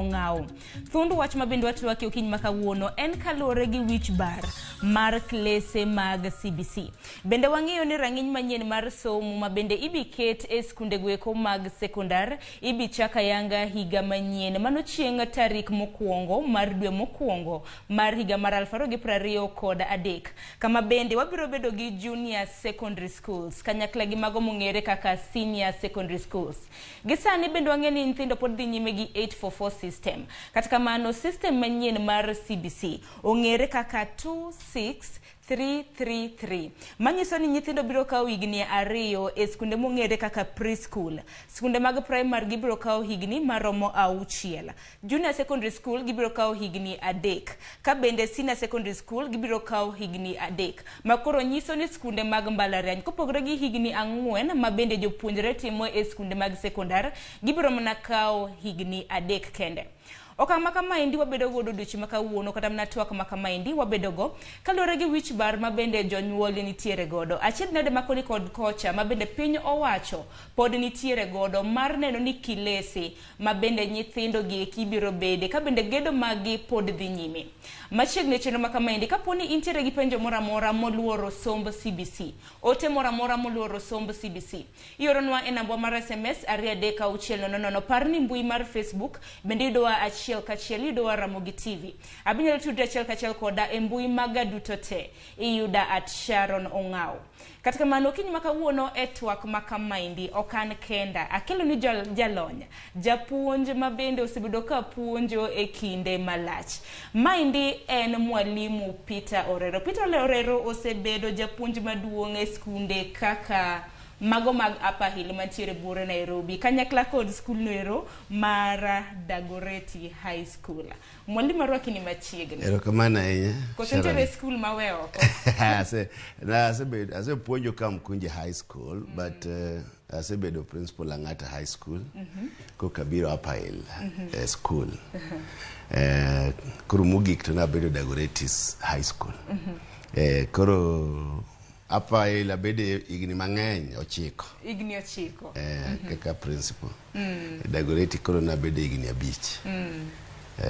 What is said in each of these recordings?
Ngao. Thundu wach mabende watwake okiny makawuono en kalore gi Wich Bae mar Klese mag CBC. Bende wang'eyo ni rang'iny manyien mar somo mabende ibiket e skunde gweko mag sekondar ibichaka yanga higa manyien mano chieng' tarik mokwongo mar dwe mokwongo mar higa mar 2023 kama bende wabiro bedo gi junior secondary schools kanyakla gi mago mong'ere kaka senior secondary schools. Gisani bende wang'eyo ni nyithindo pod dhi nyime gi 844 system. Katika mano system manyien mar CBC ong'ere kaka 26333. Manyiso ni nyithindo biro kawo higni 2 e skunde mong'ere kaka preschool. Skunde mag primary gibiro kawo higni maromo 6. Junior secondary school gibiro kawo higni 3. Ka bende senior secondary school gibiro kawo higni 3. Makoro nyiso ni skunde mag mbalariany kopogore gi higni 4 ma bende jopuonjre timo e skunde mag sekondar gibiro mana kawo higni 3 kende. Okang' makamaendi wabedo godo duchi makawuono kata mna twak makamaendi wabedo go kalore gi Wich Bae ma bende jonyuol nitiere godo. Achiel nade makoni kod kocha ma bende piny owacho pod nitiere godo mar neno ni Klese ma bende nyithindo gi kibiro bede ka bende gedo magi pod dhi nyime. Machiegni chenro makamaendi kaponi intiere gi penjo moramora moluoro somb CBC ote moramora moluoro somb CBC ioronwa e namba mar SMS 236000 parni mbui mar Facebook bende yudowa achiel kachiel yudowa Ramogi TV. Abinyalo tudre achiel kachiel koda e mbui maga duto te iyuda @SharonOngao. Katika mano kiny makawuono e twak makamaendi okan kenda akelo ni jalony japuonj ma bende osebedo ka puonjo e kinde malach. Maendi en Mwalimu Peter Orero. Peter Orero osebedo japuonj maduong' e skunde kaka mago mag Upper Hill mantiere Bure Nairobi kanyakla kod skul noero mar Dagoretti High School. Mwalimu arwaki ni machiegni. Erokamano ahinya. Kosentere skul maweo ko. Ase puonjo kam Kunje High School but asebedo principal Ang'ata High School kokabiro Upper Hill school. Koro mogik to nabedo Dagoretti High School. Koro Upper Hill abede igni mang'eny 9. Igni 9. Kaka principal. Dagoretti koro nabede igni 5.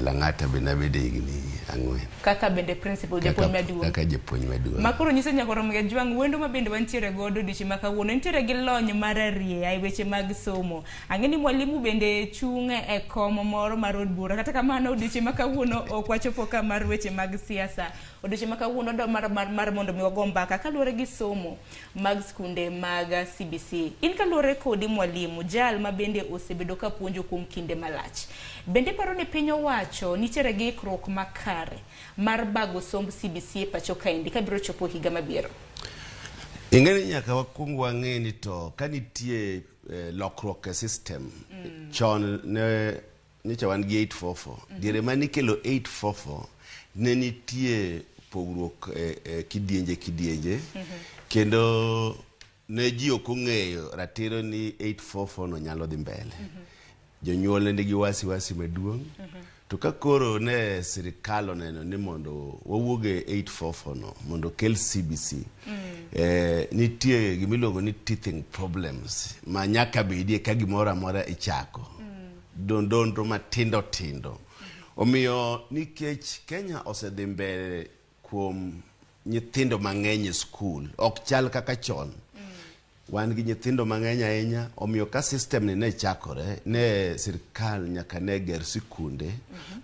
Lang'ata be nabede igni 4. Kaka bende principal japuonj maduong'. Kaka japuonj maduong'. Makoro nyiso nyakoro mga jwang' wendo ma bende wantiere godo dichi makawuono nitiere gi lony mar arie ai weche mag somo. Ang'eni mwalimu bende chung'e e kom moro mar od bura kata kamano dichi makawuono ok wachopo ka mar weche mag siasa. Odichi makawuono do mar mondo mi wago mbaka kaluore gi somo mag skunde mag CBC. In kaluore kodi mwalimu jal ma bende osebedo ka puonjo kuom kinde malach. Bende paro ni piny owacho nitiere gi ikruok makare mar bago somb CBC e pacho kaendi kabiro chopo higa mabiro. Ing'eni nyaka wakwong wang'e ni to kanitie lokruok e system chon ne nyicha wan gi 844 diere manikelo 844 ne nitie pogruok kidienje kendo ne ji ok ong'eyo ratiro ni 844 no nyalo dhi mbele. Jonyuol ne nigi wasi maduong'. To ka koro ne sirikal oneno ni mondo wawuoge 844 no mondo kel CBC nitie gimiluongo ni teething problems ma nyaka bedie ka gimoro amora ichako dondonro matindo tindo. Omiyo nikech Kenya osedhi mbele kuom nyithindo mang'eny e skul ok chal kaka chon. Wan gi nyithindo mang'eny ahinya omiyo ka system ni ne chakore ne sirkal nyaka ne ger sikunde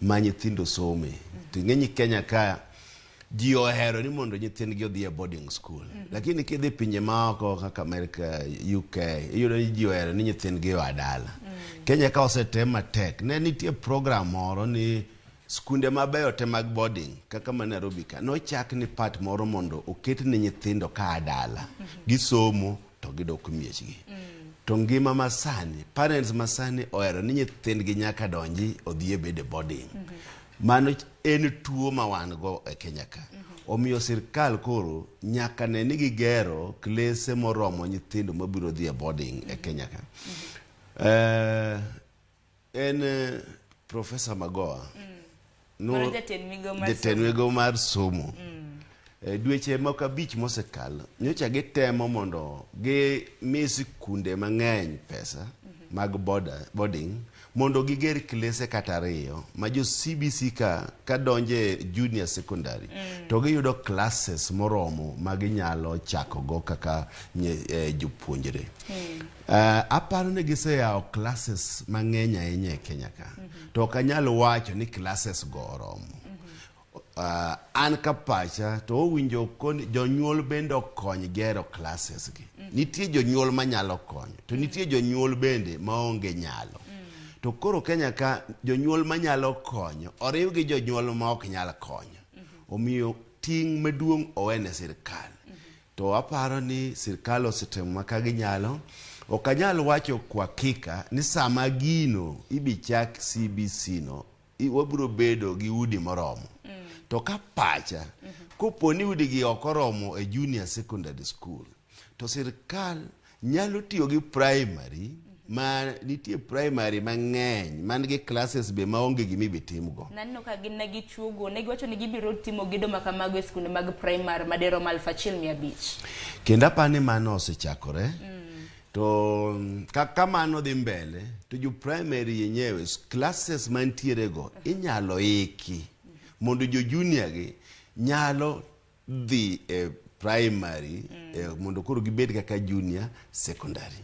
ma nyithindo some. Ting'eni Kenya ka ji ohero ni mondo nyithindgi odhi e boarding school. Lakini kidhi pinje maoko kaka America, UK iyudo ni ji ohero ni nyithindgi oa dala. Kenya ka osetem matek ne nitie program moro ni skunde mabeyo te mag boarding kaka ma Nairobi ka nochak ni part moro mondo oket ni nyithindo ka dala gisomo to gidok miechgi. To ngima masani parents masani ohero ni nyithindgi nyaka donji odhi e bede boarding. Mano en tuo ma wan go e Kenya ka. Omiyo sirkal koro nyaka ne ni gigero klese moromo nyithindo mabiro dhi e boarding e Kenya ka. Professor Magoa no jatend mar somo dweche moko 5 mosekalo nyocha gitemo mondo gi misi kunde mang'eny pesa mag boarding mondo giger klese kata ariyo ma jo CBC ka donje junior secondary to giyudo classes moromo ma ginyalo chako go kaka jopuonjre. Aparo ni giseyawo classes mang'eny ahinya e Kenya ka to ok anyalo wacho ni classes go oromo. An ka pacha to owinjo jonyuol bende okony gero classes gi. Nitie jonyuol manyalo konyo to nitie jonyuol bende maonge nyalo. To koro Kenya ka jonyuol manyalo konyo oriw gi jonyuol ma ok nyal konyo. Omiyo ting' maduong' owene sirkal. To aparo ni sirkal osetemo ma ka ginyalo. Ok anyal wacho kwa kika ni sama gino ibichak CBC no wabiro bedo gi udi moromo. To ka pacha kopo ni udi gi ok oromo e junior secondary school to sirkal nyalo tiyo gi primary ma nitie primary mang'eny man gi classes be maonge gimi bitimgo. Nanno ka gin negi chuogo negi wacho ni gibiro timo gedo makamago e skunde mag primary madero 1,500. Kendo apani mano osechakore. To kaka mano dhi mbele to jo primary yenyewe classes mantiere go inyalo iki mondo jo junior gi nyalo dhi primary mondo koro gibed kaka junior secondary.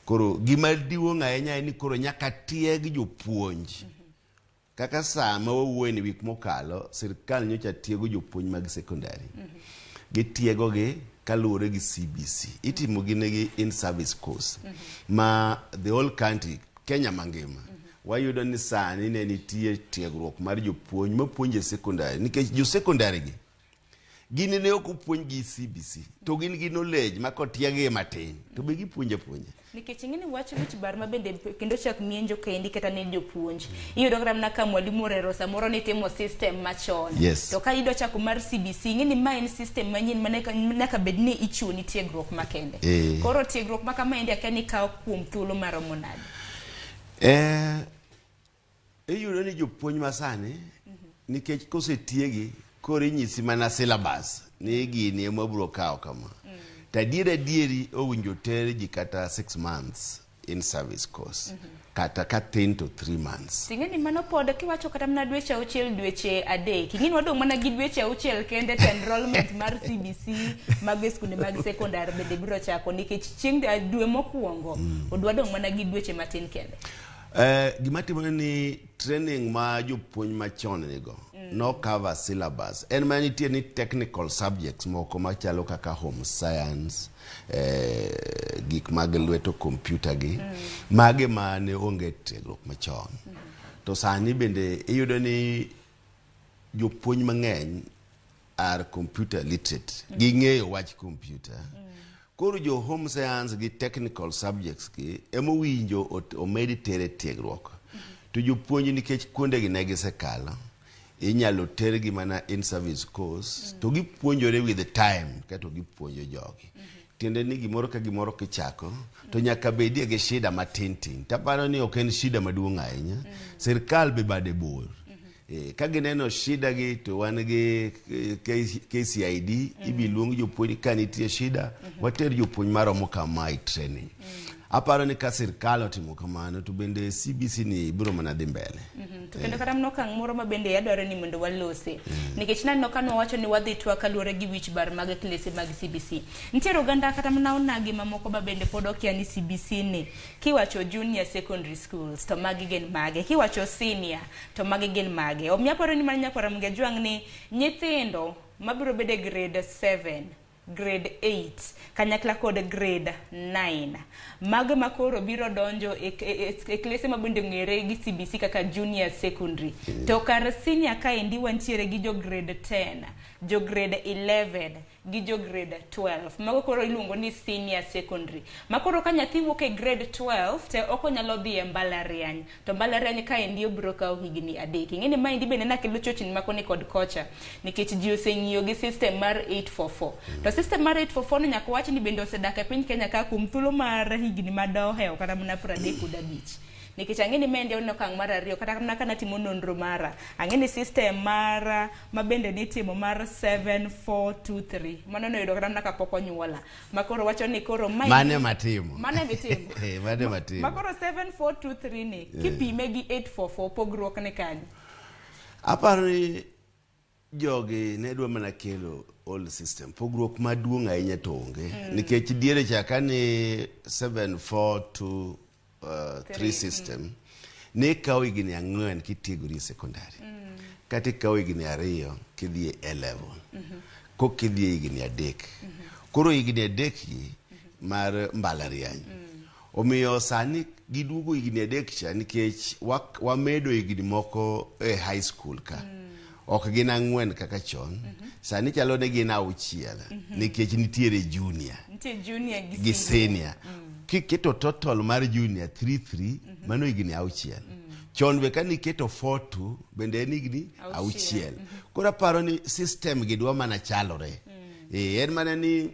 Koro gima duong' ahinya ni koro nyaka tieg jopuonj. Kaka sama wawuoyo ni wik mokalo sirkal nyocha tiego jopuonj mag secondary. Gitiego gi kaluwore gi CBC. Itimo ginegi in service course. Ma the whole country Kenya mangima. Wayudo ni sani ne nitie tiegruok mar jopuonj mapuonje secondary nikech jo secondary gi gini ne ok puonj gi CBC to gin gi knowledge ma kotiege matin to be gipuonje puonje nikech ngini wach Wich Bae ma bende kendo chak mienjo kendi kata ne jopuonj iyudo kata na ka Mwalimu Orero samoro ni timo system machon to ka ido chako mar CBC ngini ma en system manyien manaka bedni ichuni tiegruok makende koro tiegruok makamaendi akani kawo kuom thuolo maromo nade. Iyudo ni jopuonj masani nikech kosetiegi koro inyisi mana syllabus ni gini ema biro kawo kama. Tadieri owinjo ter ji kata 6 months in service course kata ka 10 to 3 months. Tingeni mano pod kiwacho kata mna dweche 6 dweche adek. Ingini wadong mana gi dweche 6 kende to enrollment mar CBC mag skunde mag secondary bende biro chako nikech chieng' dwe mokwongo odwa dong mana gi dweche matin kende. Gima timore ni training ma jopuonj machon nigo no cover syllabus. En ma nitie ni technical subjects moko machalo kaka home science, gik mag lweto computer gi, mage mane onge tiegruok machon. To sani bende iyudo ni jopuonj mang'eny are computer literate. Ging'eyo wach computer. Koro jo home science gi technical subjects ki emo winjo omedi tere tiegruok. To jopuonj nikech kuonde gi ne gisekalo inyalo tergi mana in service course to gipuonjore with the time kato gipuonjo jogi. Tiende ni gimoro ka gimoro kichako to nyaka bedie gi shida matin. Taparo ni ok en shida maduong' ahinya. Sirkal be bade bor. Ka gineno shida gi to wan gi KCID ibiluong jopuonj ka nitie shida water jopuonj maromo kama training. Aparo ni ka sirkal otimo kamano to bende CBC ni biro mana dhi mbele. To kendo kata mno kang' moro ma bende yadore ni mondo walose nikech nanno kano wacho ni wadhi twaka luore gi Wich Bae mag klese mag CBC. Nitiere oganda kata mna onagi mamoko ba bende pod okia ni CBC ni kiwacho junior secondary schools to magi gen mage, kiwacho senior to magi gen mage. Omiya paro ni manya para mga jwang ni nyithindo mabiro bede grade 7 grade 8 kanyakla kod grade 9 mag makoro biro donjo e klese mabende ng'ere gi CBC kaka junior secondary to kar senior ka endi wantiere gi jo grade 10 jo grade 11 gi jo grade 12 mago koro iluongo ni senior secondary makoro ka nyathi wuok e grade 12 te oko nyalo dhi e mbalariany to mbalariany ka endi obiro kawo higni adek. Ing'eni ma endi bende nakelo chochni makoni kod kocha nikech ji oseng'iyo gi system mar 844 to system mar 844 no nyaka wach ni bende osedak e piny Kenya ka kuom thuolo mar higni madohewo kata mana 35. nikech ang'eni mende on okang' mar ariyo kata kamana kana timo nonro mara ang'eni system mara mabende nitimo mar 7423 mano noyudo kata mana kapok onyuola makoro wacho ni koro mane matimo mane mitimo mane matimo makoro 7423 ni kipime gi 844 pogruok ne kanyo. Aparo ni jogi ne dwa mana kelo old system pogruok maduong' ahinya to onge nikech diere chaka ni 7423 system ne kawo higni 4 kitiegori sekondari kata ikawo higni 2 kidhi e level kokidhi e higni 3 koro higni 3 gi mar mbalariany omiyo sani giduogo higni 3 cha nikech wamedo higni moko e high school ka ok gin 4 kaka chon sani chalo ne gin 6 nikech nitiere junior gi senior kiketo total mar junior 33 mano higni 6 chon be kani keto 42 bende en higni 6 koro aparo ni system gi dwa mana chalore en mana ni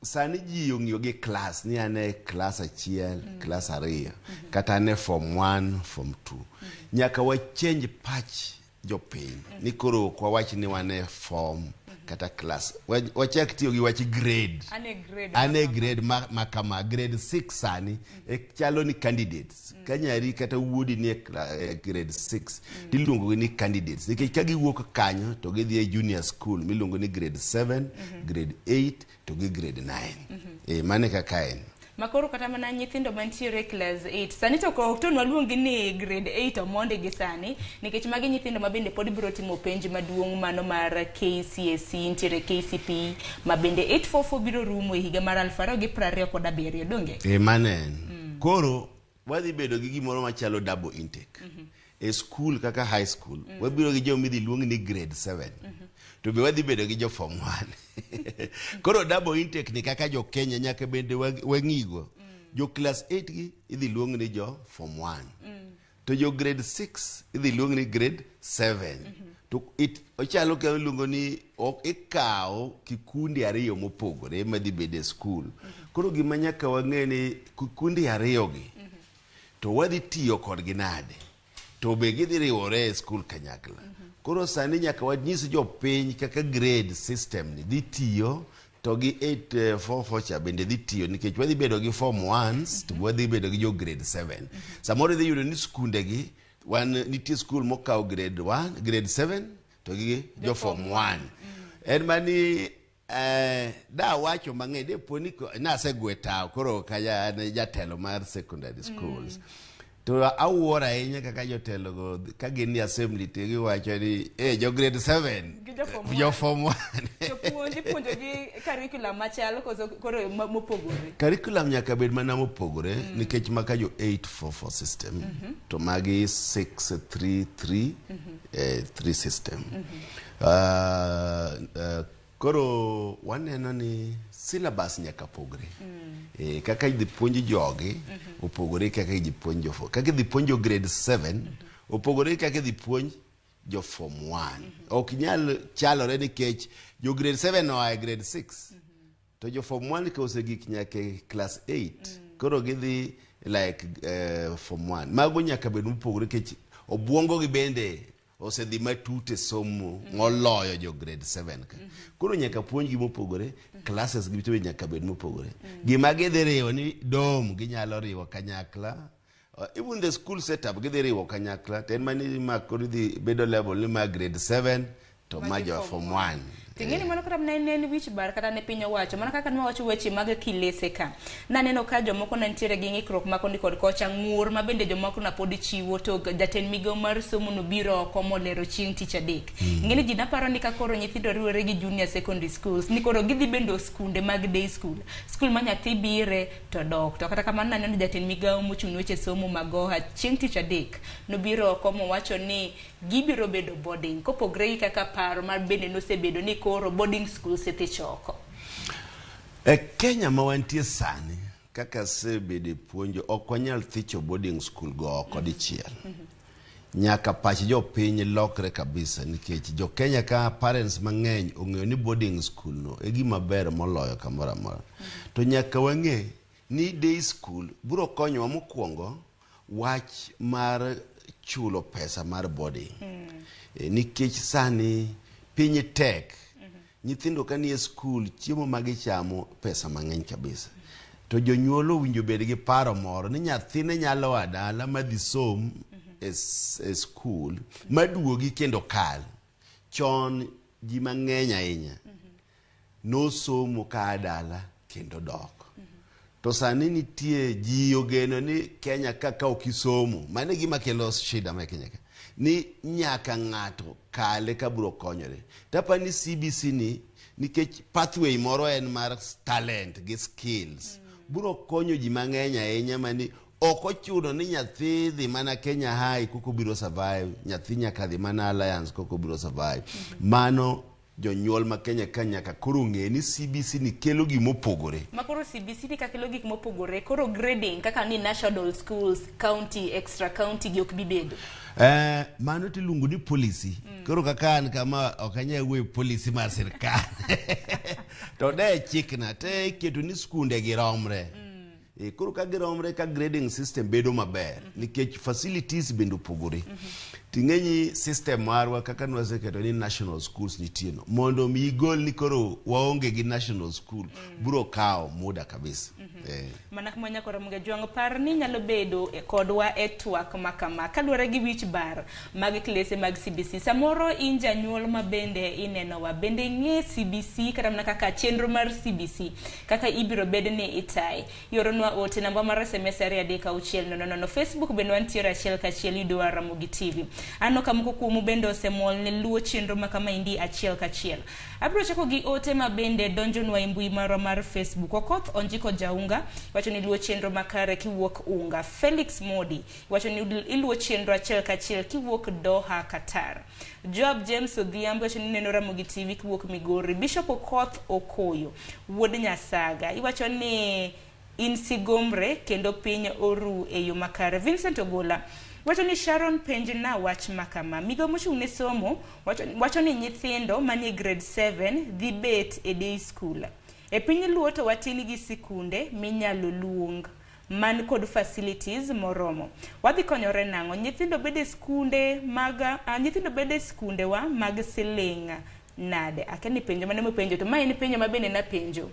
sani ji ong'iyo gi class ni ane class 1 class 2 kata ane form 1 form 2 nyaka wa change patch jopiny ni koro kwa wach ni wane form kata class wachak tiyo gi wach grade ane grade makama grade 6 sani chalo ni candidates kanyari kata wuodi ni grade 6 tiluongo ni candidates nikech ka giwuok kanyo to gidhi e junior school miluongo ni grade 7 grade 8 to gi grade 9 mane kaka en makoro kata mana nyithindo mantiere class 8 sani to ok to waluongi ni grade 8 omonde gi sani nikech magi nyithindo mabende pod biro timo penj maduong' mano mar KCSE nitiere KCP mabende 844 biro rumo e higa mar 2027 donge manen koro wadhi bedo gi gimoro machalo double intake e school kaka high school wabiro gi jo midhi luong ni grade 7 to be wadhi bedo gi jo form 1 koro double intake ni kaka jo Kenya nyaka bende wang'igo jo class 8 gi idhi luong ni jo form 1 to jo grade 6 idhi luong ni grade 7 to ochalo ka luongo ni ikawo kikundi 2 mopogore madhi bede school koro gima nyaka wang'e ni kikundi 2 gi to wadhi tiyo kodgi nade to be gidhi riwore e school kanyakla koro sani nyaka wanyis jopiny kaka grade system ni dhi tiyo to gi 844 cha bende dhi tiyo nikech wadhi bedo gi form 1s to wadhi bedo gi jo grade 7 samoro dhi yudo ni skunde gi nitie school mokawo grade 1 grade 7 to gi jo form 1 en mani da wacho mang'e depo ni nasegwe tao koro kaya jatelo mar secondary schools to awuora ahinya kaka jotelo go ka gin assembly te giwacho ni jo grade 7 jo form 1 to puonjo gi curriculum machalo koro mopogore curriculum nyaka bed mana mopogore nikech maka jo 844 system to magi 633 3 system koro waneno ni syllabus nyaka pogre kaka idhi puonj jogi opogore kaka idhi puonj jo kaka idhi puonj jo grade 7 opogore kaka idhi puonj jo form 1 ok nyal chalore nikech jo grade 7 oa grade 6 to jo form 1 ka osegik nyaka class 8 koro gidhi like form 1 mago nyaka bed mopogore nikech obwongo gi bende osedhi matute somo moloyo jo grade 7 ka koro nyaka puonj gi mopogore classes gi bitobe nyaka bed mopogore gima gidhi riwo ni dom ginyalo riwo kanyakla even the school setup gidhi riwo kanyakla ten mani makoro dhi bedo level ni ma grade 7 to majo form 1 tingeni mano kata nene Wich Bae kata ne piny owacho mana kaka nwawacho weche mag Klese ka naneno ka jomoko nantiere gi ng'ikruok makoni kod kocha ng'ur ma bende jomoko na pod chiwo to jatend migawo mar somo no biro oko molero chieng' tich adek ng'eni ji naparo ni ka koro nyithindo riwore gi junior secondary schools ni koro gidhi bendo skunde mag day school ma nyathi bire to dok to kata kamano naneno jatend migawo mochung' weche somo mag Oha chieng' tich adek no biro oko mowacho ni gibiro bedo boarding kopogre gi kaka paro mar bende nosebedo ni koro boarding school sete choko Kenya ma wantie sani kaka sebede puonjo ok wanyal thicho boarding school go oko dichiel nyaka pach jo piny lokre kabisa nikech jo Kenya ka parents mang'eny ong'eyo ni boarding school no e gima ber moloyo kamoro amora to nyaka wang'e ni day school biro konyowa mokwongo wach mar chulo pesa mar boarding. Nikech sani piny tek, nyithindo kanie skul chiemo magichamo pesa mang'eny kabisa. To jonyuol owinjo bed gi paro moro ni nyathine nyalo wa dala madhi som e skul maduogi kendo kal. Chon ji mang'eny ahinya no somo ka dala kendo dok. To sani nitie ji ogeno ni Kenya kaka okisomo, mane gima kelo shida ma Kenya ka, ni nyaka ng'ato kale ka biro konyore. Tapa ni CBC ni nikech pathway moro en mar talent gi skills biro konyo ji mang'eny ahinya mani ok ochuno ni nyathi dhi mana Kenya High koko biro survive, nyathi nyaka dhi mana Alliance koko biro survive. Mano jonyuol ma Kenya ka nyaka koro ng'e ni CBC ni kelo gimopogore. Makoro CBC ni kakelo gik mopogore, koro grading kaka ni national schools, county, extra county gi ok bibedo. Mano tiluongo ni policy. Koro kaka an kama okanya we policy mar sirkal. To de chikna te keto ni skunde giromre. Koro ka giromre ka grading system bedo maber nikech facilities bendo pogore. Ting'enyi system marwa kaka nwaseketo ni national schools nitieno. Mondo mi igol ni koro waonge gi national school buro kao muda kabisa. Mana kumanya kora mga juang par ni nyalo bedo kodwa e twak makama kaluwore gi Wich Bae mag klese mag CBC. Samoro inja nyuol mabende ineno wa bende ng'e CBC kata mana kaka chenro mar CBC kaka ibiro bed ni itai. Yoronwa ote namba mar SMS ari adeka uchiel no Facebook bende wantiere achiel kachiel idwa Ramogi TV. Ano kamuko kumu bende osemol ne luo chenro makama indi achiel kachiel. Abro chako gi ote mabende donjonwa imbui maro mar Facebook. Okoth onjiko jaunga wacho ni luo chenro makare kiwuok unga. Felix Modi wacho ni iluo chenro achiel kachiel kiwuok Doha, Qatar. Job James Odhiambo wacho ni neno Ramogi TV kiwuok Migori. Bishop Okoth Okoyo wuod Nyasaga iwacho ni insigomre kendo piny oru e yo makare. Vincent Ogola wacho ni Sharon penjna wach makama. Migo mochung' ne somo wacho ni nyithindo manie grade 7 dhi bet e day school. E piny luo to watini gi sikunde minyalo luong man kod facilities moromo. Wadhi konyore nang'o nyithindo bede skunde wa mag silinga nade. Akeni penjo mane mo penjo to mai ni penjo mabende na penjo.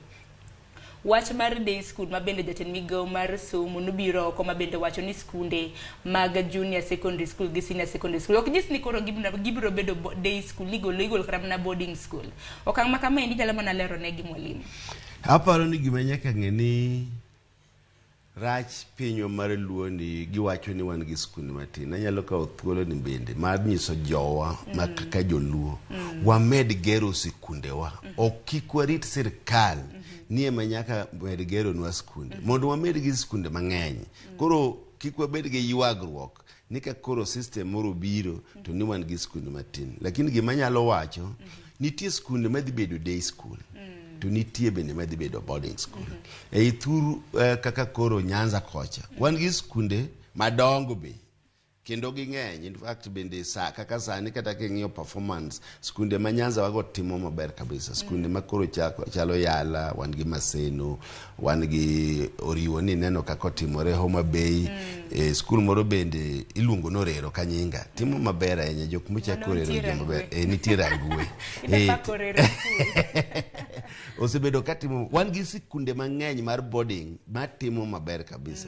Wach mar day school mabende jatend migao mar somo nobiro oko mabende wacho ni skunde mag junior secondary school gi senior secondary school ok jis ni koro gibiro bedo day school legal kram na boarding school. Okang' makama indi jalo mana lero ne gi mwalimu. Aparo ni gima nyaka ng'e ni rach pinyo mar luo ni giwacho ni wan gi skunde matin. Anyalo kawo thuolo ni bende mar nyiso jowa kaka joluo wamed gero sikundewa. Ok kik warit sirkal ni ema nyaka med gero nwa skunde mondo wamed gi skunde mang'eny. Koro kik wabed gi ywagruok ni ka koro system moro biro to ni wan gi skunde matin. Lakini gima nyalo wacho nitie skunde madhi bedo day school to nitie bende madhi bedo boarding school. E thuru kaka koro Nyanza kocha wan gi skunde madongo be kendo ging'eny. In fact bende kaka sani kata king'iyo performance skunde ma Nyanza wago timo maber kabisa. Skunde ma koro chalo Yala, wan gi Maseno, wan gi Oriwo ni neno kako timore Homa Bay. Skul moro bende iluongo no Orero Kanyinga timo maber ahinya. Jok mochako Orero maber nitiere Angwe. Osebedo katimo wan gi sikunde mang'eny mar boarding matimo maber kabisa.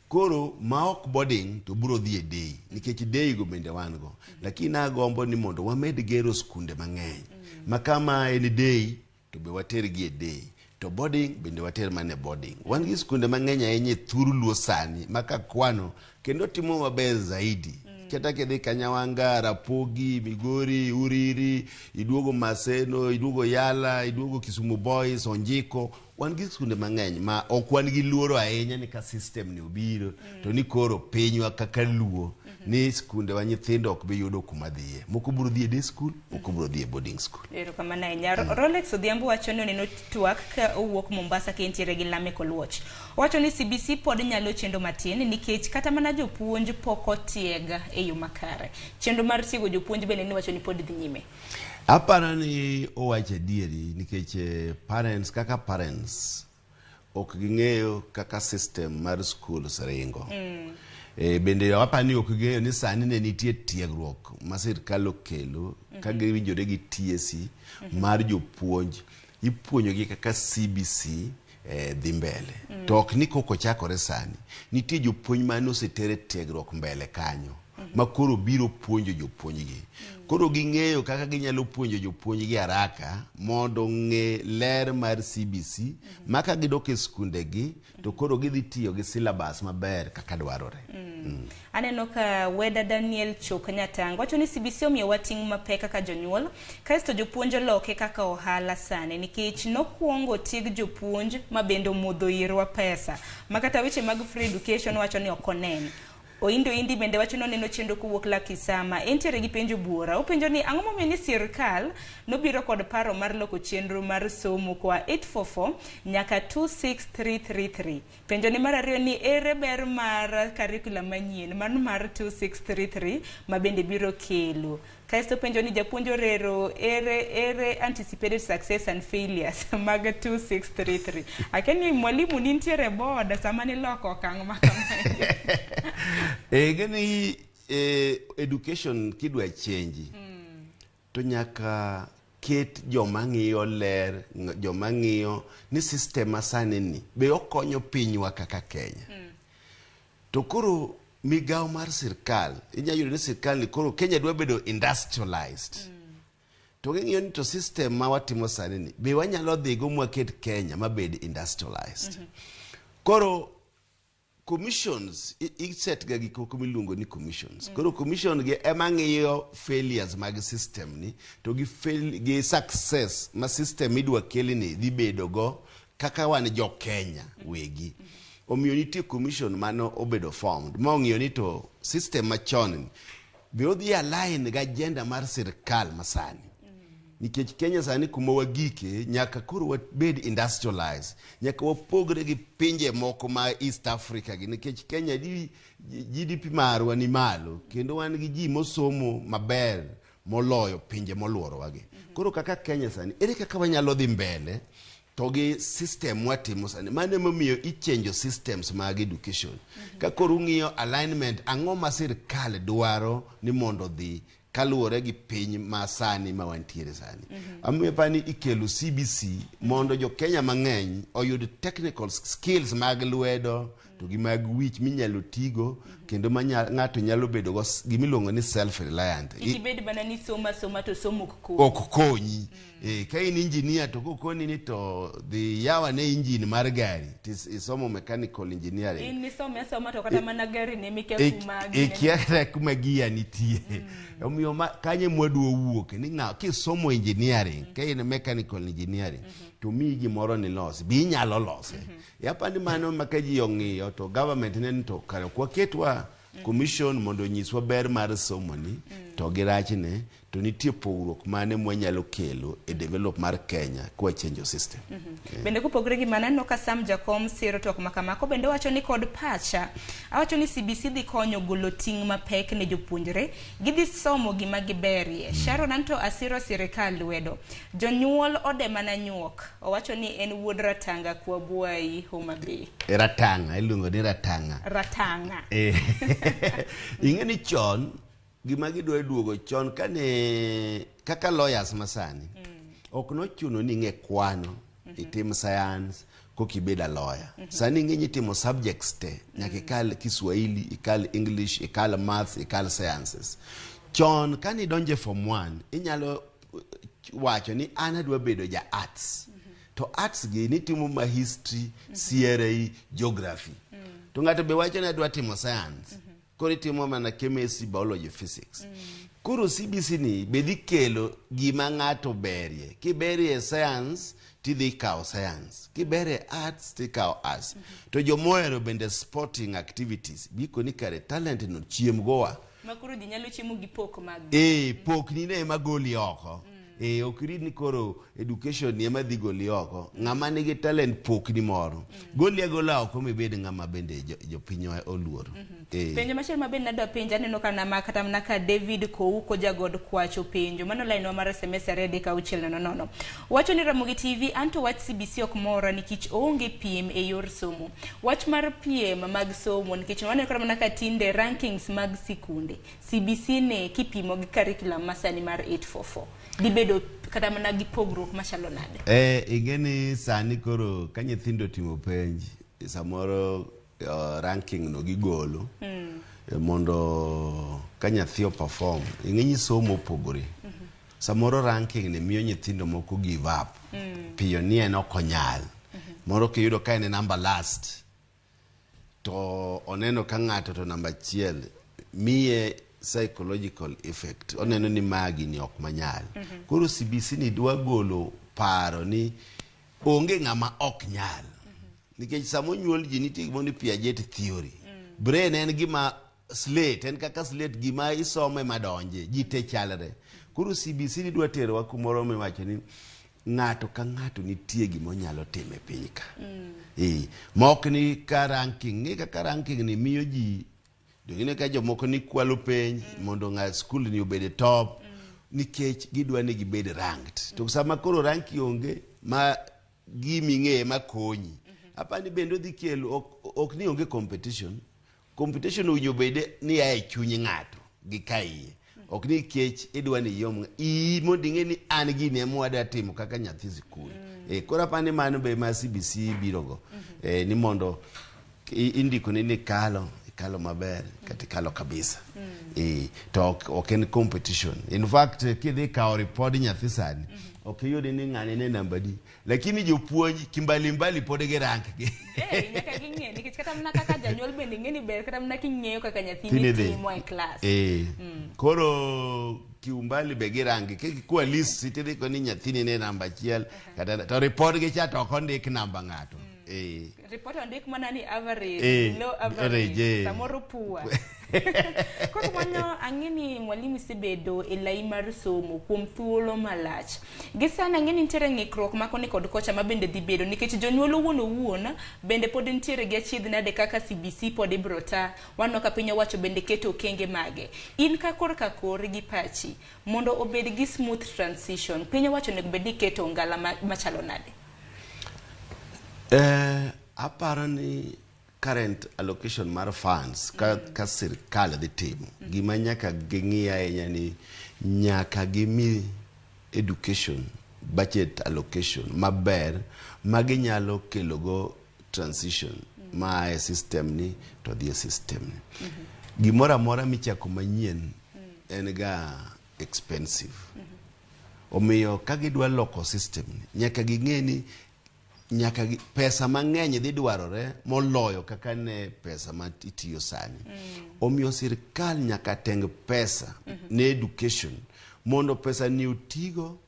Koro maok boarding to buro dhi e day nikech day go bende wan go. Lakini agombo ni mondo wamed gero skunde mang'eny makama en day to be water gi e day to boarding bende water mane boarding. Wan gi skunde mang'eny ahinya thuru luo sani maka kwano kendo timo maber zaidi. Kata kidhi Kanyawanga, Rapogi, Migori, Uriri, iduogo Maseno, iduogo Yala, iduogo Kisumu Boys, Onjiko. Wan gi skunde mang'eny ma ok wan gi luoro ahinya ni ka system ni obiro to ni koro pinywa kaka luo ni skunde wa nyithindo ok bi yudo kuma dhiye. Moko biro dhi e day school, moko biro dhi e boarding school. Erokamano ahinya. Rolex Odhiambo wacho ni oneno twak ka owuok Mombasa ka entiere gi Lamekol Watch. Wacho ni CBC pod nyalo chendo matin nikech kata mana jopuonj pok otiega e yo makare. Chendo mar tiego jopuonj bende ni wacho ni pod dhi nyime. Aparo ni owacho adieri nikech parents ok ging'eyo kaka system mar school seringo. Bende wapani ok ng'eyo ni sani ne nitie tiegruok ma sirkal okelo ka giwinjore gi TSC mar jopuonj ipuonjogi kaka CBC dhi mbele. To ok ni koko chakore sani. Nitie jopuonj mane osetere tiegruok mbele kanyo ma koro biro puonjo jopuonjgi. Koro ging'eyo kaka ginyalo puonjo jopuonjgi haraka mondo ng'e ler mar CBC maka gidok e skundegi to koro gidhi tiyo gi syllabus maber kaka dwarore. Aneno ka Weda Daniel Chok Nyatang wacho ni CBC omiyo wating' mapek kaka jonyuol kasto jopuonj loke kaka ohala sane nikech nokuongo tieg jopuonj mabendo modho irwa pesa makata weche mag free education wacho ni okonen. Oindo indi bende wacho no neno chenro kuwuok Lakisama entiere gi penjo buora openjo ni ang'o momiyo ni sirkal nobiro kod paro mar loko chenro mar somo kwa 844 nyaka 26333. Penjo ni mar ariyo ni ere ber mar curriculum manyien mar 2633 ma bende biro kelo. Kaisto penjo ni japuonj Orero ere anticipated success and failures mag 2633. Akeni mwalimu ni ntiere boda sama ni loko okang' makamae. Gani education kidwa change to nyaka ket joma ng'iyo ler, joma ng'iyo ni system masani ni be okonyo pinywa kaka Kenya. To koro migao mar sirkal inyayudo ni sirkal ni koro Kenya dwa bedo industrialized. To ng'iyo ni to system ma watimo sani ni be wanyalo dhigo mwaket Kenya mabed industrialized. Koro commissions set ga gik moko miluongo ni commissions. Koro commission ge ema ng'iyo failures mag system ni to gi success ma system idwa keli ni dhi bedo go kaka wan jo Kenya wegi. Omiyo nitie commission mano obedo formed ma ong'iyo ni to system machon be odhi align ga agenda mar sirkal masani. Nikech Kenya sani kuma wagike nyaka koro wabed industrialized, nyaka wapogre gi pinje moko ma East Africa gi nikech Kenya GDP marwa ni malo kendo wan gi ji mosomo maber moloyo pinje moluoro wagi. Koro kaka Kenya sani ere kaka wanyalo dhi mbele to gi system watimo sani mane momiyo ichange systems mag education. Ka koro ng'iyo alignment ang'o ma sirkal dwaro ni mondo dhi kaluwore gi piny ma sani ma wantiere sani. Amiyo pani ikelo CBC mondo jo Kenya mang'eny oyud technical skills mag lwedo to gi mag wich minyalo tigo kendo ng'ato nyalo bedo go gimiluongo ni self reliant. Ikibed bana ni soma to somo ok konyi. Ka in engineer to kokoni ni to dhi yawa ne engine mar gari isomo mechanical engineering. In ni soma to kata mana gari ne mike kuma ikiara kuma gia nitie. Omiyo kanye mwadwo wuok ni ng'a kisomo engineering ka in mechanical engineering to mi gimoro ni los bi nyalo lose. Yapani mano makaji ong'iyo to government ne to kare kwa ketwa commission mondo nyiswa ber mar somo ni to girachne to nitie pogruok mane mwanyalo kelo e develop mar Kenya kwa change system. Bende kupogre gi maneno ka Sam Jakom siro tok makamako bende wacho ni kod pacha awacho ni CBC dhi konyo golo ting' mapek ne jopuonjre gidhi somo gima giberie. Sharon Anto asiro sirkal lwedo jonyuol ode mana nyuok owacho ni en wuod Ratanga kwa Buai Homa Bay. Ratanga iluongo ni Ratanga. Ing'eni chon gima gidwa duogo chon kane kaka lawyers masani ok nochuno ni ng'e kwano itim science kokibeda lawyer. Sani ng'enyi timo subjects te nyaka ikal Kiswahili, ikal English, ikal maths, ikal sciences. Chon kani donje form 1 inyalo wacho ni ana dwa bedo ja arts. To arts gi ni timo ma history, CRE, geography. To ng'ato be wacho ni adwa timo science. Kori timo mana chemistry, biology, physics. Kuro CBC ni bedhi kelo gima ng'ato berie. Kiberie science tidhi kao science. Kiberie arts tidhi kao arts. To jomohero bende sporting activities. Biko ni kare talent no chiem goa. Makuru di nyalo chiemo gi pok mag. Pok ni ne magoli oko. okrid ni koro education ni ema dhi goli oko. Ng'ama nigi talent pok ni moro. Goli agola oko mibed ng'ama bende jopiny oluoro. Penjo machielo mabende nadwa penjo aneno kana ma kata mana ka David Kouko jagod kwacho penjo mano line mar SMS 36000. Wacho ni Ramogi TV anto wach CBC ok mora nikech onge piem e yor somo. Wach mar piem mag somo nikech waneno kata mana ka tinde rankings mag sikunde. CBC ne kipimo gi curriculum masani mar 844. Dibedo kata mana gi pogruok machalo nade. Ingeni sani koro ka nyithindo timo penj samoro ranking no gigolo mondo ka nyathi perform ing'eni somo opogore. Samoro ranking ne miyo nyithindo moko give up piyo ni en okonyal. Moro kiyudo ka en number last to oneno ka ng'ato to number 1 miye psychological effect. Oneno ni magi ni ok manyal. Koro CBC ni dwa golo paro ni onge ng'ama ok nyal. Nikech samo nyuol ji nitie gimo ni Piaget theory. Brain en gima slate, en kaka slate gima isome madonje, ji te chalre. Koro CBC ni dwa tero wa kumoro miwacho ni ng'ato ka ng'ato nitie gimo nyalo time piny ka. Mok ni ka ranking, ni ka ranking ni miyo ji dongine ka jomoko ni kwalo penj mondo ng'a school ni obede top nikech gidwa ni gibed ranked. To sama koro ranki onge ma gimi ng'e ma konyi. Apa ni bendo dhi kelo ok ni onge competition. Competition ujo bede ni ae chunyi ng'ato gi kaiye. Ok ni kech idwa ni yom mondo ing'e ni an gini ema wadwa timo kaka nyathi sikul. Koro apa ni mano be ma CBC birogo. Ni mondo indiko ni kalo maber kati kalo kabisa. To ok en competition. In fact kidhi kao report nyathi sani ok yudi ni ng'ane ne namba di lakini jopuonj kimbali pod gi rank gi. Nyaka ging'e nikech kata mana kaka janyuol bende ng'eni ber kata mana king'eyo kaka nyathini timo e class. Koro kiumbali be gi rank ki kwa list sitiri ko ni nyathini ne namba 1 kata to report gi cha to ok ondik namba ng'ato. Report ondik mana ni average, low average, samoro poor. Koro mano ang'eni mwalimu sebedo e lai mar somo kuom thuolo malach. Gisana ang'eni nitiere ng'ikruok makoni kod kocha mabende dhi bedo nikech jonyuol owuon bende pod nitiere gi achiedh nade kaka CBC pod ibrota wano ka piny owacho bende keto okenge mage. In ka kor gi pachi mondo obed gi smooth transition piny owacho nego bed ni keto ngala machalo nade. Aparo ni current allocation mar funds ka sirkal dhi timo gima nyaka ging'i ahinya ni nyaka gimi education budget allocation maber maginyalo kelogo transition ma e system ni to dhi e system ni. Gimoro amora michako manyien en ga expensive. Omiyo ka gidwa loko system ni nyaka ging'e ni nyaka pesa mang'eny dhi dwarore moloyo kaka ne pesa ma itiyo sani. Omiyo sirkal nyaka teng pesa ne education mondo pesa ni utigo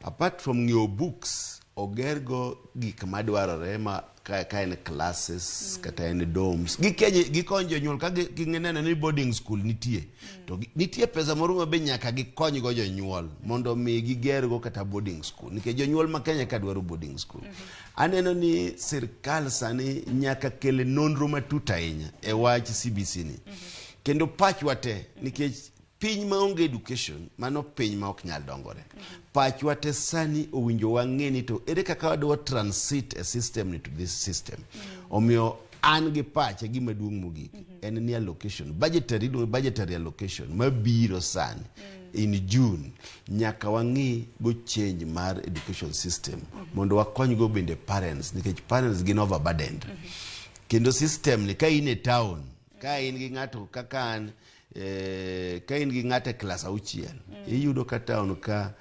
apart from ng'iewo books ogergo gik madwarore ma ka en classes kata en dorms gikony jonyuol ka ging'eneno ni boarding school nitie to nitie pesa moro ma be nyaka gikony go jonyuol mondo mi gigergo kata boarding school nikech jonyuol ma Kenya ka dwaro boarding school. Aneno ni sirkal sani nyaka kele nonro matut ahinya e wach CBC ni kendo pachwa te nikech piny ma onge education mano piny ma ok nyal dongore. Pachwa te sani owinjo wang'e ni to ere kaka wadwa transit a system ni to this system. Omiyo an gi pache gima duong' mogik en ni allocation budgetary allocation mabiro sani in June nyaka wang'i go change mar education system mondo wakony go bende parents nikech parents gin overburdened. Kendo system ni ka in e town ka in gi ng'ato kaka an ka in gi ng'ato e class 6 iyudo ka town ka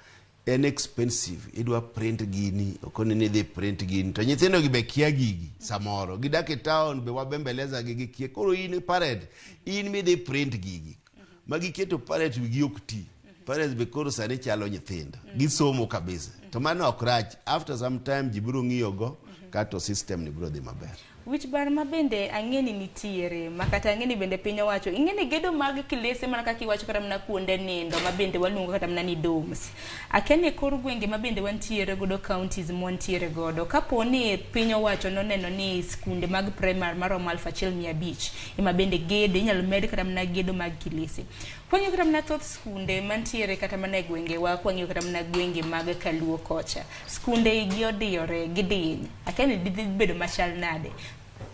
en expensive idwa print gini okoni ni dhi print gini to nyithindo gi be kia gigi samoro gidak e town be wabembeleza gigi kie koro in parent in mi dhi print gigi magi keto parent wigi ok ti parents be koro sani chalo nyithindo gisomo kabisa to mano ok rach after some time jibiro ng'iyo go kato system ni biro dhi maber. Wich Bae ma bende ang'eni nitiere makata ang'eni bende piny owacho ing'eni gedo mag Klese mana kaka iwacho kata mana kuonde nindo ma bende waluongo kata mana ni domes. Akene kor gwenge ma bende wantiere godo counties mwantiere godo kapo ni piny owacho noneno ni skunde mag primary maromo 1,500 ema bende gedo inyalo med kata mana gedo mag Klese. Kwang'yo kata mana thoth skunde mantiere kata mana e gwenge wa kwang'yo kata mana gwenge mag Kaluo kocha skunde igi odiyore gidiny akene dhi bedo machal nade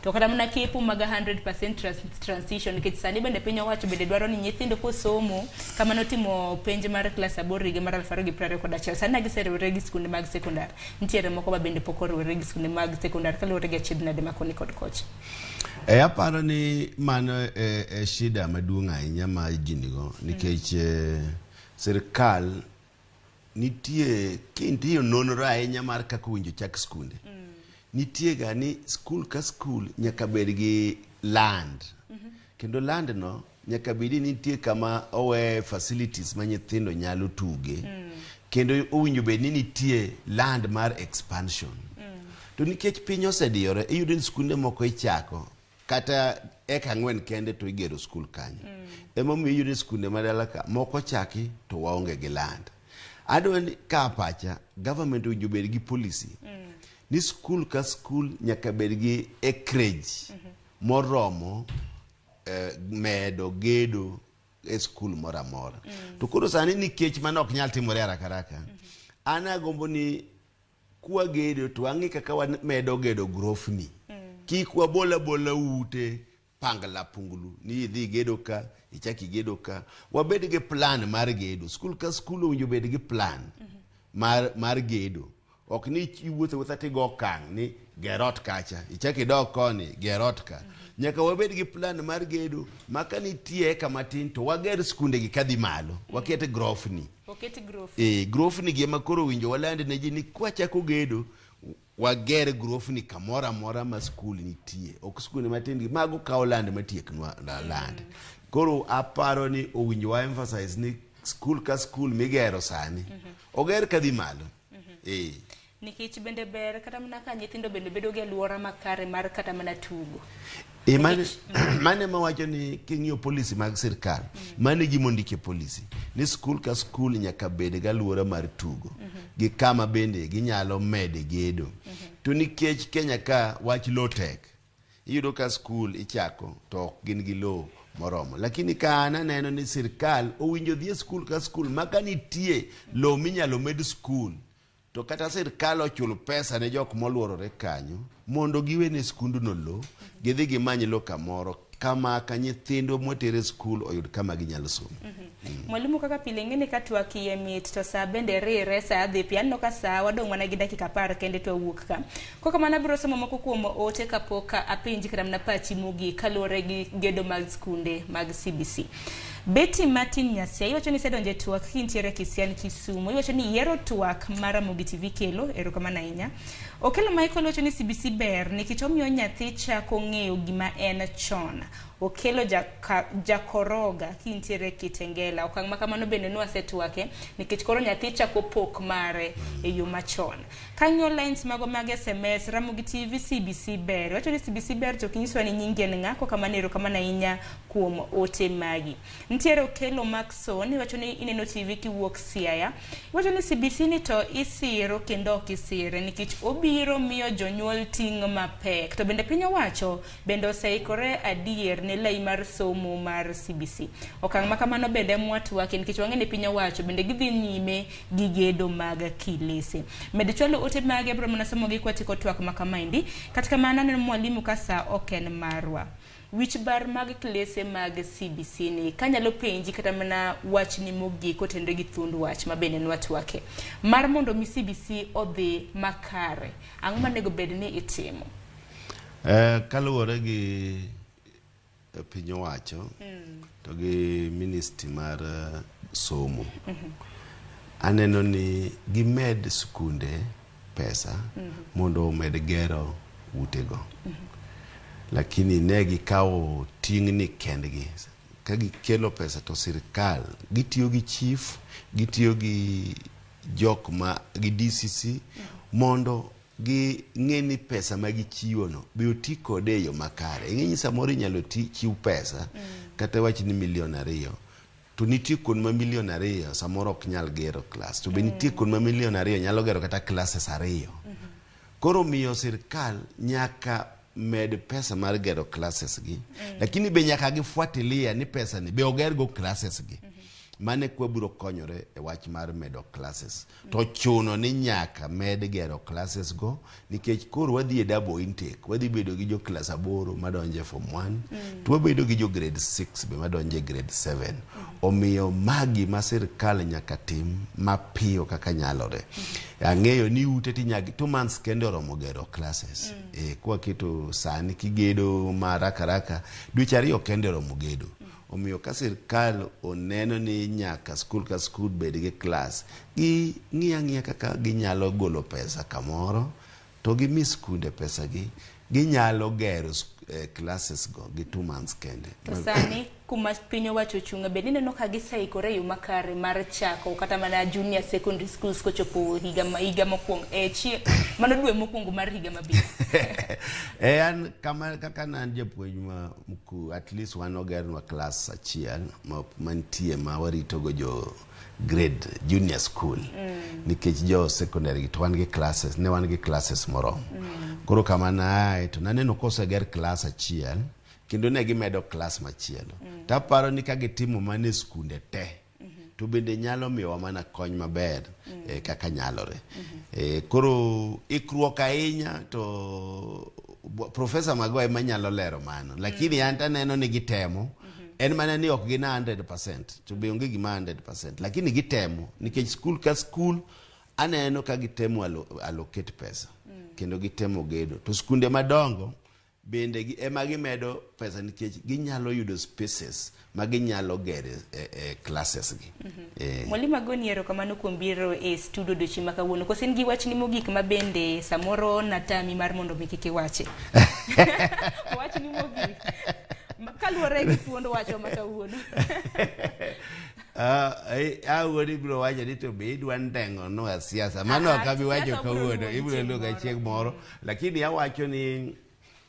to kata mana kepo mag 100% transition nikech sani bende piny owacho bende dwaro ni nyithindo kosomo kama notimo penj mar klas 8 higa mar 2021 sani giseriwore gi skunde mag sekondar nitiere moko ma bende pok oriwore gi skunde mag sekondar kaluwore gi achiedh nade ma koni kod kocha. Aparo ni mano shida maduong' ahinya ma ji nigo nikech sirkal nitie kintiyo nonro ahinya mar kaka winjo chak skunde. Nitie ga ni skul ka skul nyaka bed gi land. Kendo land no nyaka bedi nitie kama owe facilities ma nyithindo nyalo tuge. Kendo owinjo bed ni nitie land mar expansion. To nikech piny osediyore iyudo ni skunde moko ichako kata eka 4 kende to igero skul kanyo. Emomiyo iyudo skunde madala ka moko chaki to waonge gi land. Adwa ni ka pacha government owinjo bed gi policy ni skul ka skul nyaka bed gi acreage moromo medo gedo e skul mora mora. To koro sani nikech mano ok nyal timore haraka ana gombo ni kwa gedo to ang'i kaka wamedo gedo grofni kik wabola ute pangla pungulu ni idhi gedo ka ichaki gedo ka wabed gi plan mar gedo skul ka skul owinjo bed gi plan mar gedo ok ni iwuotho tigo kang ni gerot kacha ichaki dok koni gerot ka nyaka wabed gi plan mar gedo maka nitie kama tin to wager skunde gi kadhi malo wakete grofni grofni gi makoro winjo walande ne ji ni kwachako gedo wager grofni kamora mora ma skul nitie ok skunde matindi mago kawo land matieknwa land. Koro aparo ni owinjo wa emphasize ni skul ka skul migero sani oger kadhi malo. Nikech bende ber kata mana ka nyithindo bende bedo gi alwora makare mar kata mana tugo. Mane mawacho ni king'iyo policy mag sirkal mane gimondike policy ni skul ka skul nyaka bed gi alwora mar tugo gi kama bende ginyalo mede gedo. To nikech Kenya ka wach low tech iyudo ka skul ichako to ok gin gi low moromo lakini ka aneno ni sirkal owinjo dhi skul ka skul maka nitie low minyalo med skul to kata sirkal ochul pesa ne jok moluorore kanyo mondo giwene skunduno lo gidhi gimany lo kamoro kama ka nyithindo motere skul oyud kama ginyalo somo. Mwalimu kaka pile ng'eni ka twaki e mit to sa bende rire sa dhi pian no ka sa wadong' mana gi dakika 10 kende to wuok ka. Koka mana biro somo moko kuom ote kapok apenji kata mana pachi mugi kaluwore gi gedo mag skunde mag CBC. Betty Martin Nyasia iwacho ni sedonje twak kintiere Kisiani Kisumu iwacho ni yiero twak mar Ramogi TV kelo erokamano ahinya. Okelo Michael wacho ni CBC ber nikech omiyo nyathi chako ng'eyo gima en chon. Okelo jakoroga kintiere Kitengela okang' makamano bende nwasetwake nikech koro nyathi chako pok mare e yo machon. Kanyo lines mago mag SMS Ramogi TV CBC ber wacho ni CBC ber to kinyiswa ni nyingi en ng'ako kamano erokamano ahinya kuom ote magi. Ntiere Okelo Maxon wacho ni ineno TV kiwuok Siaya wacho ni CBC ni to isiro kendo ok isire nikech obiro miyo jonyuol ting' mapek to bende piny owacho bende oseikore adier ne lai mar somo mar CBC. Okang' makamano bende mwatwake nikech wang'eni piny owacho bende gidhi nyime gi gedo mag Klese. Med chwalo ote mage bro mana somo gi kwatiko twak makamaindi katika maana ni mwalimu kasa oken marwa. Wich Bae mag Klese mag CBC ni kanyalo penji kata mana wach ni mogik otendre gi thund wach mabende nwatwake. Mar mondo mi CBC odhi makare. Ang'o manego bed ni itimo? Kaluwore gi piny owacho to gi ministry mar somo aneno ni gimed skunde pesa mondo med gero utego lakini ne gikawo tingni kendgi ka gikelo pesa to sirkal gitiyo gi chief gitiyo gi jok ma gi DCC mondo gi ng'eni pesa ma gichiwo no be oti kode e yo makare. Ing'eni samoro inyalo chiw pesa kata wach ni $2,000,000 to nitie kon ma $2,000,000 samoro ok nyal gero klas, to be nitie kon ma $2,000,000 nyalo gero kata classes 2. Koro miyo sirkal nyaka med pesa mar gero classes gi, lakini be nyaka gifuatilia ni pesa ni be oger go classes gi. Mane kwa biro konyore e wach mar medo classes. To chuno ni nyaka med gero classes go, nikech koro wadhi e double intake, wadhi bedo gi jo class 8 madonje form 1, to wabedo gi jo grade 6 be madonje grade 7. Omiyo magi ma sirkal nyaka tim mapiyo kaka nyalore. Ang'eyo ni ute ti nyaka 2 months kendo romo gero classes. Kwa kitu sani kigedo maraka dweche 2 kendo romo gedo. Omiyo ka sirkal oneno ni nyaka skul ka skul bed gi klas, gi ng'iya kaka ginyalo golo pesa kamoro, to gi mi skunde pesa gi, ginyalo gero classes go gi 2 months kende. To sani kuma piny owacho chunga be nineno ka gisaikore yo makare mar chako kata mana junior secondary schools kochopo higa mokwongo mano dwe mokwongo mar higa mabiro. An kaka nan japuonj ma mkuu, at least wan ogernwa class 1 mantie ma warito go jo grade junior school, nikech jo secondary to wan gi classes, ne wan gi classes moro. Koro kamana to naneno koseger class 1 kendo ne gimedo class machielo. Taparo ni ka gitimo mane skunde te, to bende nyalo miyowa mana kony maber kaka nyalore. Koro ikruok ahinya to Professor Magoe manyalo lero mano, lakini anta neno ni gitemo. En mana ni ok gina 100%, to be onge gima 100%, lakini gitemo, nikech school ka school aneno ka gitemo allocate pesa, kendo gitemo gedo. To skunde madongo bende ema gimedo pesa, nikech ginyalo yudo spaces ma ginyalo gere classes gi. Mwalimu Agoni ero kamano kuom biro e studio dochi makawuono. Koso in gi wach ni mogik ma bende samoro natami mar mondo mi kik iwache. Wach ni mogik kaluwore gi thuond wacho makawuono. Awuoni biro wacho ni to be idwa ndengo no siasa, mano ok abi wacho kawuono, ibiro luonga chieng' moro, lakini awacho ni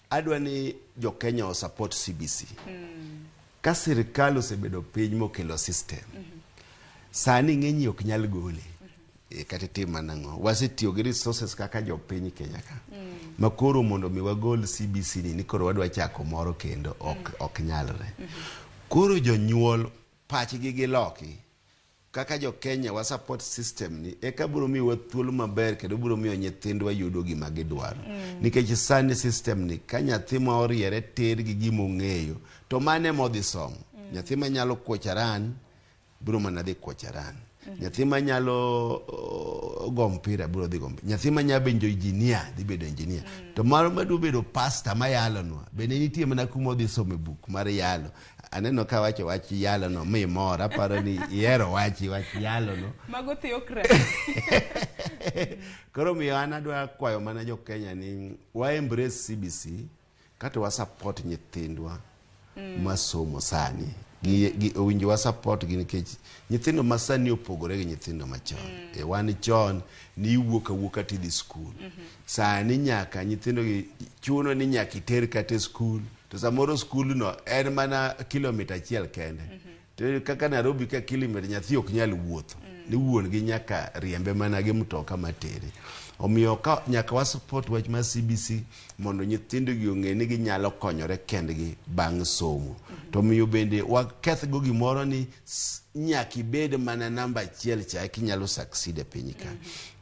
adwa ni jo Kenya o support CBC. Ka sirkal osebedo piny mokelo system, sani ng'enyi ok nyal gole. Kata tim manang'o, wasetiyo gi resources kaka jo piny Kenya ka. Makoro mondo mi wagol CBC ni koro wadwa chako moro kendo ok nyalre. Koro jonyuol pachgi gi loki kaka jo Kenya wa support system ni eka biro miwa thuolo maber, kendo biro miyo nyithindwa yudo gima gidwaro. Nikech sani system ni ka nyathi ma oriere ter gi gima ong'eyo, to mane modhi somo. Nyathi ma nyalo kwocharan biro mana dhi kwocharan. Nyathi ma nyalo go mpira biro dhi go mpira. Nyathi ma nyalo bedo engineer dhi bedo engineer. To maro madu bedo pastor ma yalo no, bende nitie mana kuma odhi somo book mar yalo. Aneno ka wacho wach yalo no mi mora, paro ni yero wach yalo no mago theokra. Koro miyo an adwa kwayo mana jo Kenya ni wa embrace CBC kata wa support nyithindwa masomo sani. Owinjo wa support gi, nikech nyithindo masani opogore gi nyithindo machon. Wan chon ni wuoka tidhi school. Sani nyaka nyithindo gi chuno ni nyaka iter kate school. To samoro school no en mana kilomita 1 kende. To kaka Nairobi ka kilomita nyathi ok nyal wuotho. Ni wuon gi nyaka riembe mana gi mtoka matere. Omiyo ka nyaka wa support wach ma CBC mondo nyithindo gi ong'e ni ginyalo konyore kendgi bang' somo. To miyo bende waketh go gimoro ni nyaka ibed mana namba 1 cha kinyalo succeed e piny ka.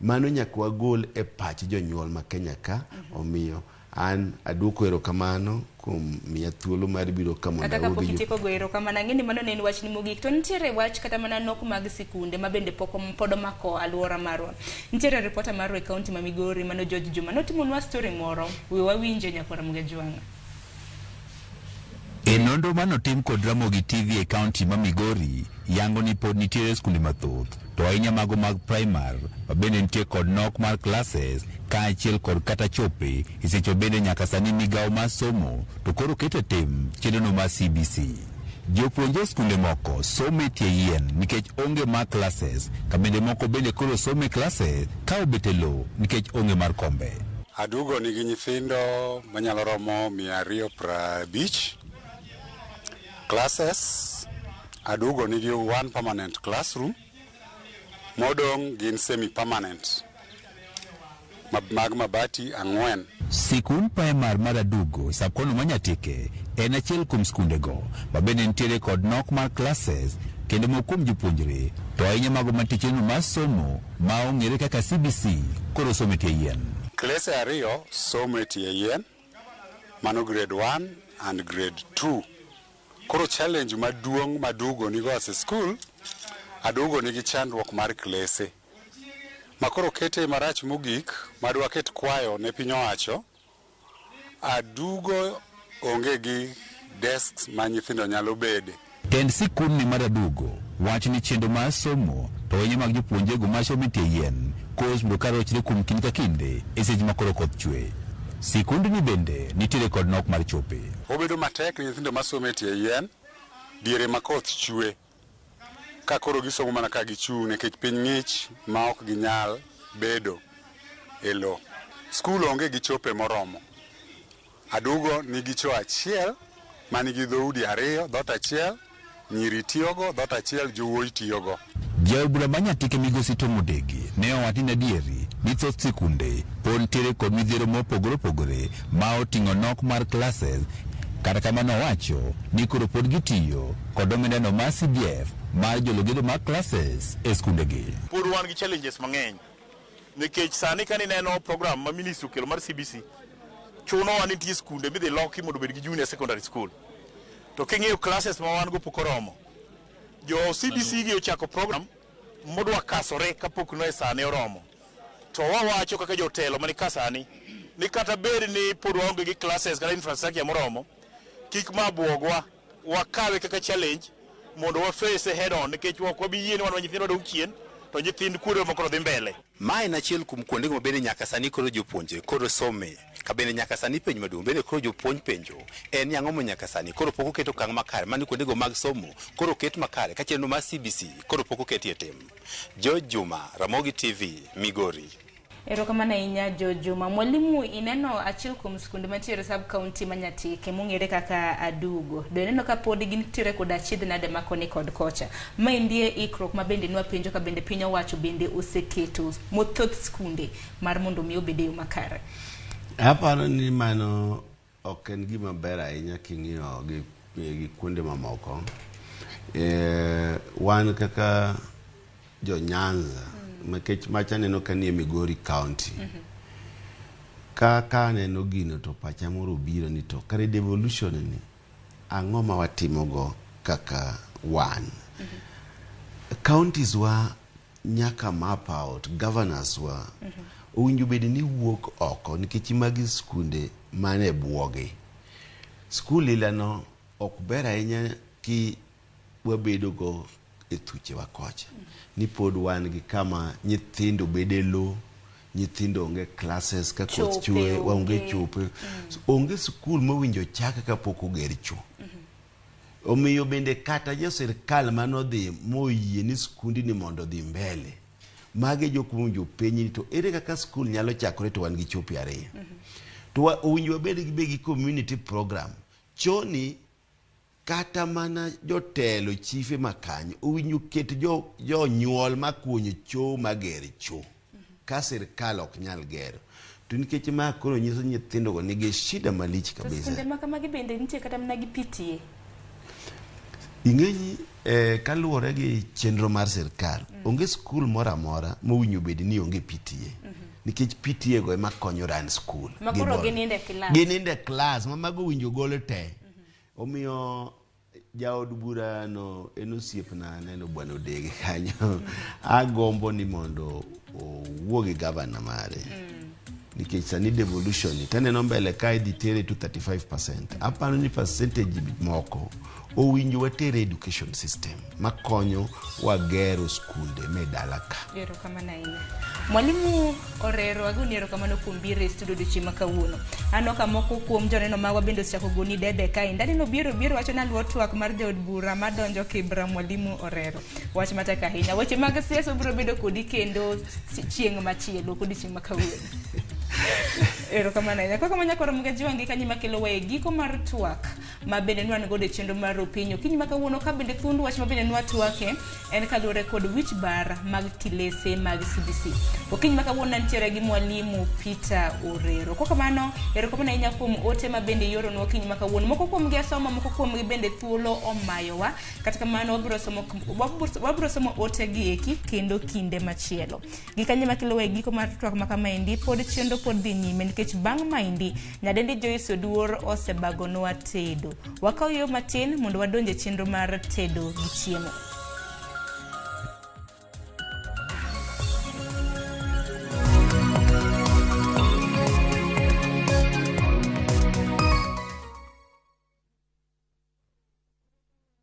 Mano nyaka wagol e pach jonyuol ma Kenya ka. Omiyo an aduoko erokamano kuom miya thuolo mar biro kama na udhi. Kitieko go erokamano, ng'eni mano ne en wach ni mogik. To nitiere wach kata mana nok mag sikunde ma bende pod omako alwora marwa. Nitiere reporter marwa e kaunti ma Migori mano George Juma notimonwa story moro, we wawinje nyaka Ramogi Jwang'a. E nonro manotim kod Ramogi TV e kaunti ma Migori yango ni pod nitiere skunde mathoth, to ahinya mago mag primar ma bende nitie kod nok mar classes kaachiel kod kata chope isecho bende nyaka sani migawo mar somo to koro keto tim chenrono mar CBC. Jopuonje skunde moko some tie yien nikech onge mar classes, ka bende moko bende koro some classes ka obet e lowo nikech onge mar kombe. Adugo nigi nyithindo manyalo romo 250 classes. Adugo nigi one permanent classroom. Modong gin semi-permanent. Mag mabati ang'wen. Sikund Primar mar Adugo Sakono Manyatike en achiel kuom skundego mabende nitiere kod nok mar classes kendo mokuom jopuonjre to ahinya mago maticheno mar somo ma ong'ere kaka CBC koro somo tie yien. Klese ariyo somo tie yien, mano grade 1 and grade 2. Koro challenge maduong' madugo nigo as a school, Adugo nigi chandruok mar klese. Makoro kete marach mogik, madwa ket kwayo ne piny owacho, Adugo onge gi desks ma nyithindo nyalo bede. Tend sikund ni mar Adugo wach ni chenro mar somo to wenye mag jopuonjego ma somo tie yien kos biro karochre kuom kinde ka kinde e seche ma koro koth chwe. Sikund ni bende nitiere kod nok mar chope. Obedo matek ni nyithindo ma somo tie yien diere ma koth chwe. Ka koro gisomo mana ka gichung' nikech piny ng'ich ma ok ginyal bedo e lo. Skul onge gi chope moromo. Adugo nigi cho achiel manigi dhoudi ariyo, dhot achiel nyiri tiyogo, dhot achiel jowuoyi tiyogo. Jaod Manyatike Migosi Tomodegi ne owacho ni adieri ni thoth sikunde pod nitiere kod midhiero mopogore opogore ma oting'o nok mar classes. Kata kamano owacho ni koro pod gitiyo kod omendano mar CDF mar jologedo mar classes e skundegi. Pod wan gi challenges mang'eny nikech sani ka nineno program ma ministry okelo mar CBC chuno wa nitie skunde midhi loki mondo obed gi junior secondary school. To king'iyo classes ma wan go pok oromo. Jo CBC gi ochako program modwa kasore kapok no sani oromo. To wawacho kaka jotelo mani kasani ni kata bed ni pod waonge gi classes kata infrastructure moromo, kik mabuogwa wakawe kaka challenge mondo wa face head on nikech wabi yien wan nyithindo dong chien to nyithind kuonde moko dhi mbele. Ma en achiel kuom kuonde ma bende nyaka sani koro jopuonje koro some ka bende nyaka sani penj maduong' bende koro jopuonj penjo en yang'o mo nyaka sani koro pok oketo okang' makare mani kuondego mag somo koro oket makare ka chenro mar CBC koro pok oketie tim. George Juma, Ramogi TV, Migori. Erokamano ahinya Juma. Mwalimu, ineno achiel kuom skunde mantiere sub county Manyatike mong'ere kaka Adugo. Do ineno ka pod gintiere kod achiedh nade makoni kod kocha. Ma indie ikruok ma bende nwa penjo ka bende piny owacho bende oseketo mothoth skunde mar mondo mi obede yo makare. Aparo ni mano ok en gima ber ahinya king'iyo gi kuonde mamoko. Wan kaka jo Nyanza makech macha neno ka nie Migori County. Ka neno gino to pacha moro biro ni to kare devolution ni ang'o ma watimogo kaka wan. Counties wa nyaka map out, governors wa owinjo bed ni wuok oko nikech magi skunde mane buoge. Skul ilano ok ber ahinya ki wabedo go e thuche wa kocha. Ni pod wan gi kama nyithindo bede lo, nyithindo onge classes ka koth chwe, onge chope. Onge skul mowinjo chaka ka pok oger cho. Omiyo bende kata jo sirkal manodhi moyie ni skundi ni mondo dhi mbele. Mage jokumonjo penyi to ere kaka skul nyalo chakore to wan gi chope ariyo. To owinjo bed gi community program. Choni kata mana jotelo chife makanyo owinjo ket jo nyuol makunyo cho mager cho ka sirkal ok nyal gero to nikech ma koro nyiso nyithindo go nigi shida malich kabisa. Skunde makamagi bende nitie kata mana gi PTA. Ing'eni kaluwore gi chenro mar sirkal onge skul moro amora mowinjo bed ni onge PTA. Nikech PTA go ema konyo ran skul. Makoro gininde class. Gininde class mago winjo gole te. Omiyo jaod bura no enosiepna neno bwana Odege kanyo. Agombo ni mondo owuogi gavana mare. Nikech sani devolution taneno mbele ka idhi tere to 35%. Aparo ni percentage moko owinjo watere education system makonyo wagero skunde medalaka. Erokamano ahinya. Mwalimu Orero agoni erokamano kuom biro e studio odiochieng' kawuono. Ano ka moko kuom joneno magwa bende osechako goni dede kae. Ndani biro wacho na luo twak mar jaod bura madonjo Kibra Mwalimu Orero. Wach matek ahinya. Weche mag siasa biro bedo kodi kendo chieng' machielo kodi chieng' makawuono. Erokamano ahinya. Kaka manya koro mga jiwangi kanyi makelo wae giko mar twak ma bende nwan gode chenro mar opinyo kinyi maka wuono ka bende thundu wach ma bende nwa twake en kaluwore kod Wich Bae mag Klese mag CBC. Okinyi maka wuono nitiere gi Mwalimu Peter Orero. Kaka mano erokamano ahinya kuom ote ma bende yoro no kinyi maka wuono moko kuom gi asoma moko kuom gi bende thuolo omayowa kata kamano wabro somo ote gi eki kendo kinde machielo. Gikanyi makelo wae giko mar twak ma kama endi pod chenro pod dhi nyime nikech bang' maindi nyadendi Joyce Oduor osebagonwa tedo. Wakaw yo matin mondo wadonje chenro mar tedo gi chiemo.